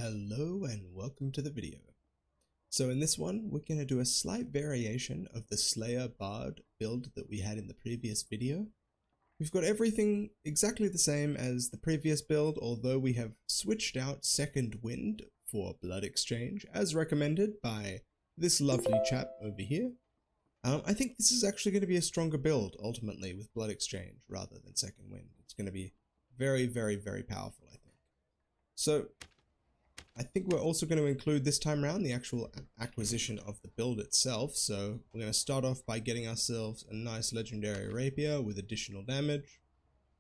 Hello and welcome to the video. So in this one, we're going to do a slight variation of the Slayer Bard build that we had in the previous video. We've got everything exactly the same as the previous build, although we have switched out Second Wind for Blood Exchange, as recommended by this lovely chap over here. I think this is actually going to be a stronger build, ultimately, with Blood Exchange rather than Second Wind. It's going to be very, very, very powerful, I think. So I think we're also going to include this time around the actual acquisition of the build itself. So we're going to start off by getting ourselves a nice legendary rapier with additional damage.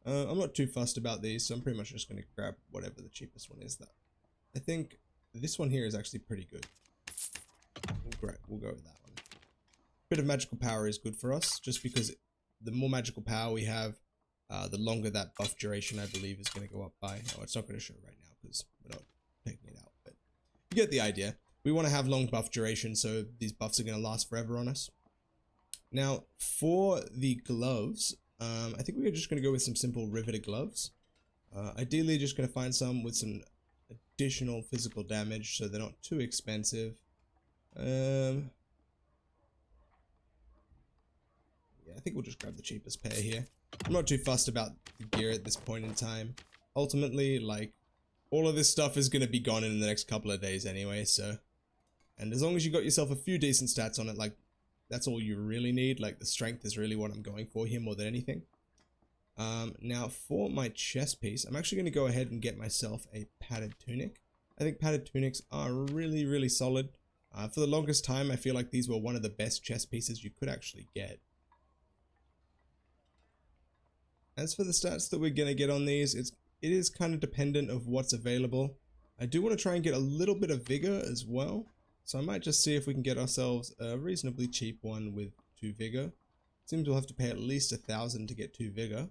I'm not too fussed about these, so I'm pretty much just going to grab whatever the cheapest one is. That I think this one here is actually pretty good. Great, we'll go with that one. Bit of magical power is good for us, just because the more magical power we have, the longer that buff duration I believe is going to go up by. Oh, it's not going to show right now because we're not taking it out, but you get the idea. We want to have long buff duration, so these buffs are going to last forever on us. Now, for the gloves, I think we're just going to go with some simple riveted gloves. Ideally, just going to find some with some additional physical damage, so they're not too expensive. Yeah, I think we'll just grab the cheapest pair here. I'm not too fussed about the gear at this point in time. Ultimately, like, all of this stuff is going to be gone in the next couple of days anyway, so... And as long as you got yourself a few decent stats on it, like, that's all you really need. Like, the strength is really what I'm going for here more than anything. Now, for my chest piece, I'm actually going to go ahead and get myself a padded tunic. I think padded tunics are really, really solid. For the longest time, I feel like these were one of the best chest pieces you could actually get. As for the stats that we're going to get on these, it is kind of dependent of what's available. I do want to try and get a little bit of vigor as well. So I might just see if we can get ourselves a reasonably cheap one with 2 vigor. Seems we'll have to pay at least 1,000 to get 2 vigor.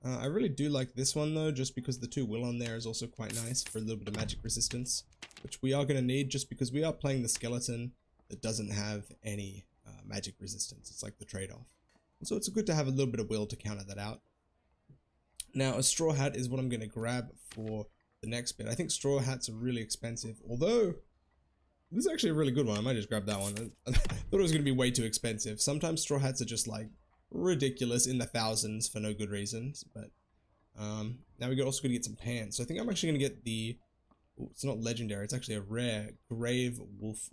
I really do like this one though, just because the 2 will on there is also quite nice for a little bit of magic resistance. Which we are going to need just because we are playing the skeleton that doesn't have any magic resistance. It's like the trade-off. And so it's good to have a little bit of will to counter that out. Now, a straw hat is what I'm going to grab for the next bit. I think straw hats are really expensive, although this is actually a really good one. I might just grab that one. I thought it was going to be way too expensive. Sometimes straw hats are just like ridiculous in the thousands for no good reasons. But now we're also going to get some pants. So I think I'm actually going to get the... Ooh, it's not legendary. It's actually a rare Grave Wolf.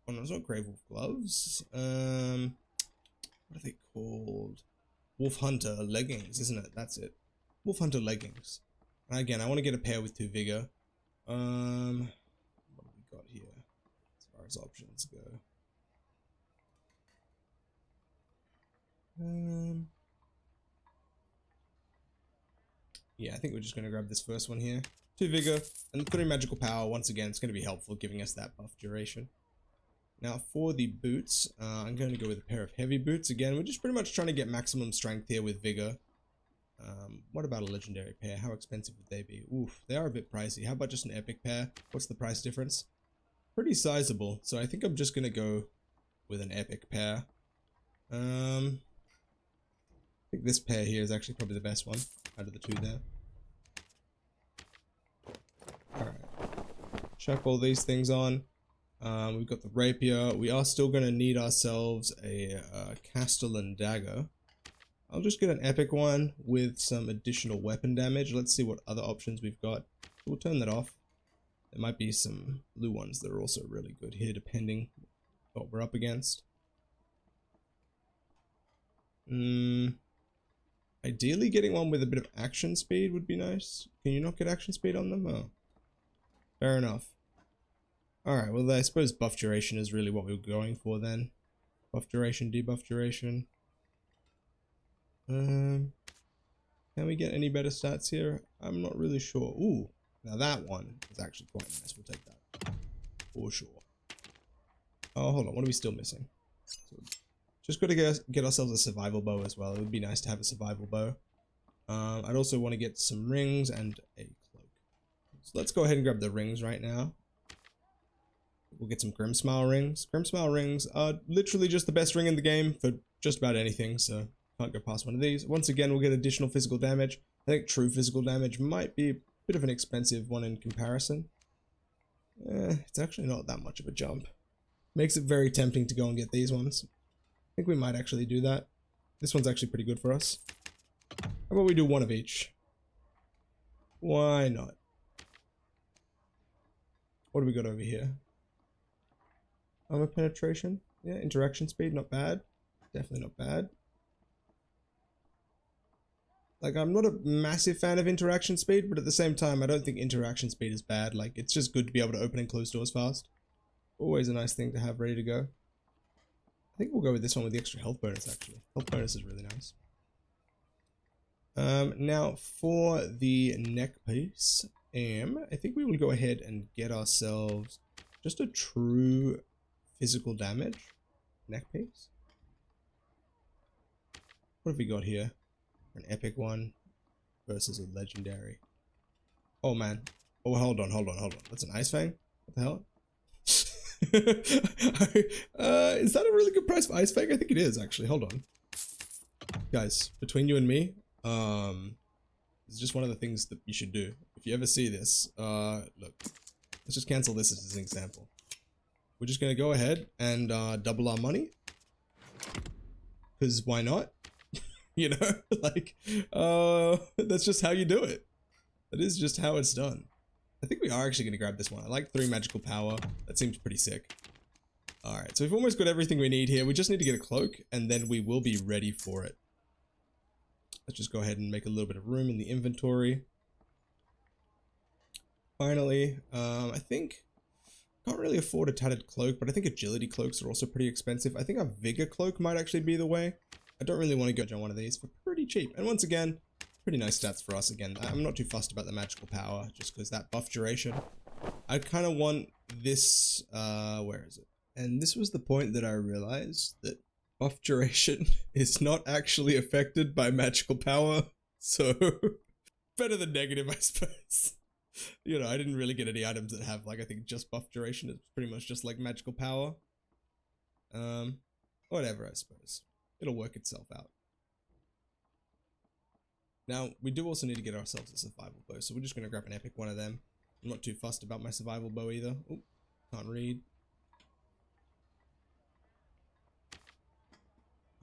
Oh no, it's not Grave Wolf gloves. What are they called? Wolf Hunter leggings, isn't it? That's it. Wolf Hunter leggings. And again, I want to get a pair with 2 vigor. What have we got here as far as options go? Yeah, I think we're just going to grab this first one here. 2 vigor and 3 magical power. Once again, it's going to be helpful, giving us that buff duration. Now, for the boots, I'm going to go with a pair of heavy boots. Again, we're just pretty much trying to get maximum strength here with vigor. What about a legendary pair? How expensive would they be? Oof, they are a bit pricey. How about just an epic pair? What's the price difference? Pretty sizable, so I think I'm just gonna go with an epic pair. I think this pair here is actually probably the best one out of the 2 there. Alright. Chuck all these things on. We've got the rapier. We are still gonna need ourselves a Castellan dagger. I'll just get an epic one with some additional weapon damage. Let's see what other options we've got. We'll turn that off. There might be some blue ones that are also really good here, depending what we're up against. Ideally, getting one with a bit of action speed would be nice. Can you not get action speed on them? Oh, fair enough. Alright, well, I suppose buff duration is really what we were going for then. Buff duration, debuff duration. Can we get any better stats here? I'm not really sure. Ooh, now that one is actually quite nice. We'll take that for sure. Oh, hold on. What are we still missing? So just got to get ourselves a survival bow as well. It would be nice to have a survival bow. I'd also want to get some rings and a cloak. So let's go ahead and grab the rings right now. We'll get some Grimmsmile rings. Grimmsmile rings are literally just the best ring in the game for just about anything, so can't go past one of these. Once again, we'll get additional physical damage. I think true physical damage might be a bit of an expensive one in comparison. It's actually not that much of a jump. Makes it very tempting to go and get these ones. I think we might actually do that. This one's actually pretty good for us. How about we do one of each? Why not? What do we got over here? Armor penetration. Yeah, interaction speed, not bad. Definitely not bad. Like, I'm not a massive fan of interaction speed, but at the same time, I don't think interaction speed is bad. Like, it's just good to be able to open and close doors fast. Always a nice thing to have ready to go. I think we'll go with this one with the extra health bonus, actually. Health bonus is really nice. Now, for the neck piece, I think we will go ahead and get ourselves just a true physical damage neck piece. What have we got here? An epic one versus a legendary. Oh man. Oh, hold on. That's an Ice Fang? What the hell? Is that a really good price for Ice Fang? I think it is, actually. Hold on. Guys, between you and me, it's just one of the things that you should do. If you ever see this, look, let's just cancel this as an example. We're just gonna go ahead and double our money. Because why not? You know, like, that's just how you do it. That is just how it's done. I think we are actually going to grab this one. I like 3 magical power. That seems pretty sick. Alright, so we've almost got everything we need here. We just need to get a cloak, and then we will be ready for it. Let's just go ahead and make a little bit of room in the inventory. Finally, I think... Can't really afford a tattered cloak, but I think agility cloaks are also pretty expensive. I think a vigor cloak might actually be the way. I don't really want to go on one of these for pretty cheap. And once again, pretty nice stats for us again. I'm not too fussed about the magical power, just because that buff duration. I kind of want this, where is it? And this was the point that I realized that buff duration is not actually affected by magical power. So, better than negative, I suppose. You know, I didn't really get any items that have, like, I think just buff duration. It's pretty much just like magical power. Whatever, I suppose. It'll work itself out. Now, we do also need to get ourselves a survival bow, so we're just going to grab an epic one of them. I'm not too fussed about my survival bow either. Oh, can't read.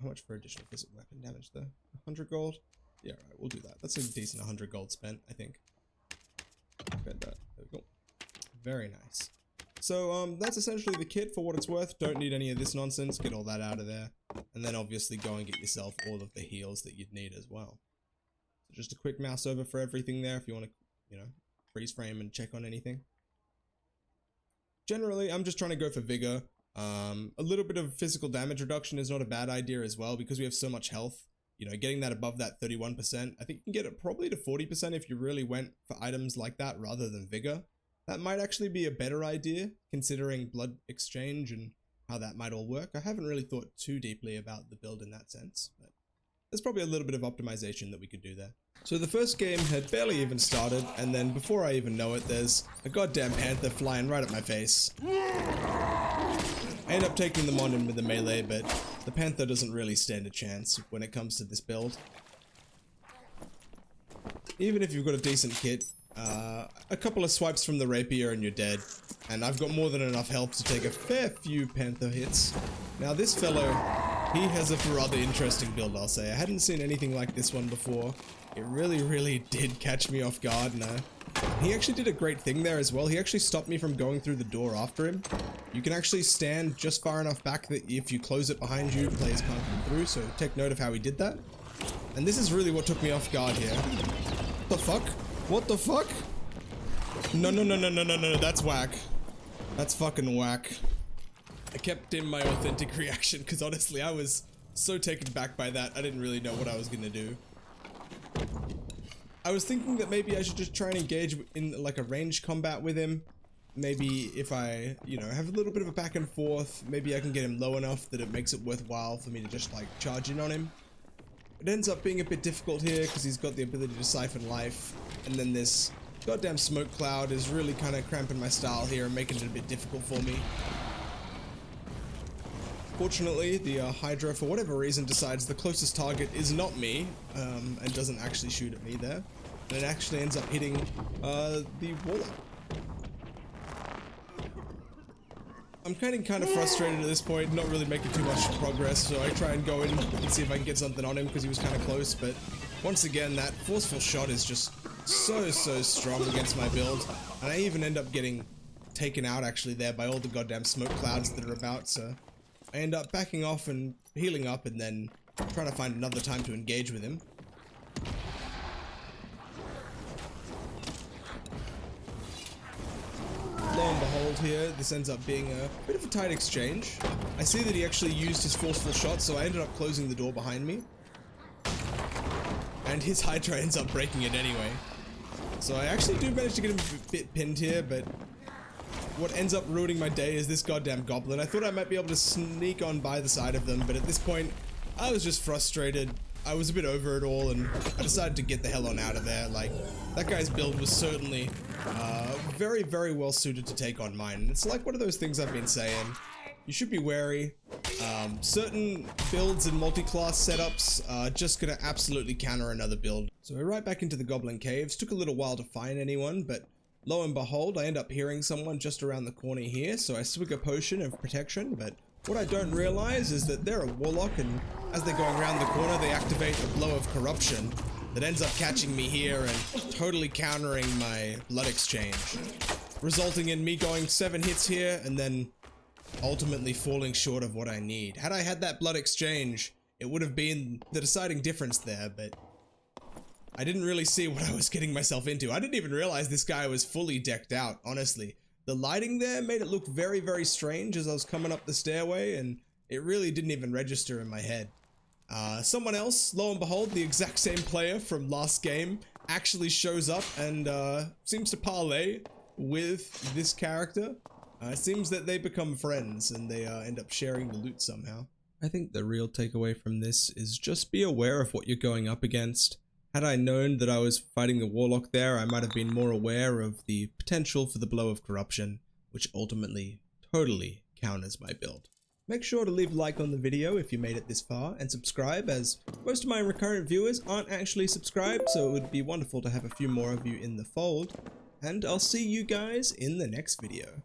How much for additional physical weapon damage though? 100 gold? Yeah, alright, we'll do that. That's a decent 100 gold spent, I think. There we go. Very nice. So, that's essentially the kit for what it's worth. Don't need any of this nonsense. Get all that out of there. And then obviously go and get yourself all of the heals that you'd need as well. So just a quick mouse over for everything there if you want to, you know, freeze frame and check on anything. Generally, I'm just trying to go for vigor. A little bit of physical damage reduction is not a bad idea as well because we have so much health. You know, getting that above that 31%, I think you can get it probably to 40% if you really went for items like that rather than vigor. That might actually be a better idea considering blood exchange and how that might all work. I haven't really thought too deeply about the build in that sense, but there's probably a little bit of optimization that we could do there. So the first game had barely even started, and then before I even know it, there's a goddamn panther flying right at my face. I end up taking them on in with the melee, but the panther doesn't really stand a chance when it comes to this build. Even if you've got a decent kit, a couple of swipes from the rapier and you're dead. And I've got more than enough health to take a fair few panther hits. Now this fellow, he has a rather interesting build, I'll say. I hadn't seen anything like this one before. It really did catch me off guard, and he actually did a great thing there as well. He actually stopped me from going through the door after him. You can actually stand just far enough back that if you close it behind you, players can't come through, so take note of how he did that. And this is really what took me off guard here. What the fuck? What the fuck? No, that's whack. That's fucking whack. I kept in my authentic reaction because honestly I was so taken back by that, I didn't really know what I was gonna do. I was thinking that maybe I should just try and engage in like a ranged combat with him. Maybe if I, you know, have a little bit of a back and forth, maybe I can get him low enough that it makes it worthwhile for me to just like charge in on him. It ends up being a bit difficult here because he's got the ability to siphon life, and then this goddamn smoke cloud is really kind of cramping my style here and making it a bit difficult for me. Fortunately, the Hydra, for whatever reason, decides the closest target is not me, and doesn't actually shoot at me there. And it actually ends up hitting the Warlock. I'm kind of frustrated at this point, not really making too much progress, so I try and go in and see if I can get something on him because he was kind of close, but once again, that forceful shot is just so strong against my build, and I even end up getting taken out actually there by all the goddamn smoke clouds that are about, so I end up backing off and healing up and then trying to find another time to engage with him. Lo and behold here, this ends up being a bit of a tight exchange. I see that he actually used his forceful shot, so I ended up closing the door behind me. And his Hydra ends up breaking it anyway. So I actually do manage to get him a bit pinned here, but what ends up ruining my day is this goddamn goblin. I thought I might be able to sneak on by the side of them, but at this point, I was just frustrated. I was a bit over it all, and I decided to get the hell on out of there. Like, that guy's build was certainly very well suited to take on mine. And it's like one of those things I've been saying. You should be wary. Certain builds and multi-class setups are just gonna absolutely counter another build. So we're right back into the Goblin Caves. Took a little while to find anyone, but lo and behold, I end up hearing someone just around the corner here, so I swig a potion of protection, but what I don't realize is that they're a warlock, and as they're going around the corner, they activate a blow of corruption that ends up catching me here and totally countering my blood exchange, resulting in me going 7 hits here and then ultimately falling short of what I need. Had I had that blood exchange, it would have been the deciding difference there, but I didn't really see what I was getting myself into. I didn't even realize this guy was fully decked out, honestly. The lighting there made it look very strange as I was coming up the stairway, and it really didn't even register in my head. Someone else, lo and behold, the exact same player from last game, actually shows up and seems to parlay with this character. It seems that they become friends and they end up sharing the loot somehow. I think the real takeaway from this is just be aware of what you're going up against. Had I known that I was fighting the warlock there, I might have been more aware of the potential for the blow of corruption, which ultimately totally counters my build. Make sure to leave a like on the video if you made it this far, and subscribe, as most of my recurrent viewers aren't actually subscribed, so it would be wonderful to have a few more of you in the fold. And I'll see you guys in the next video.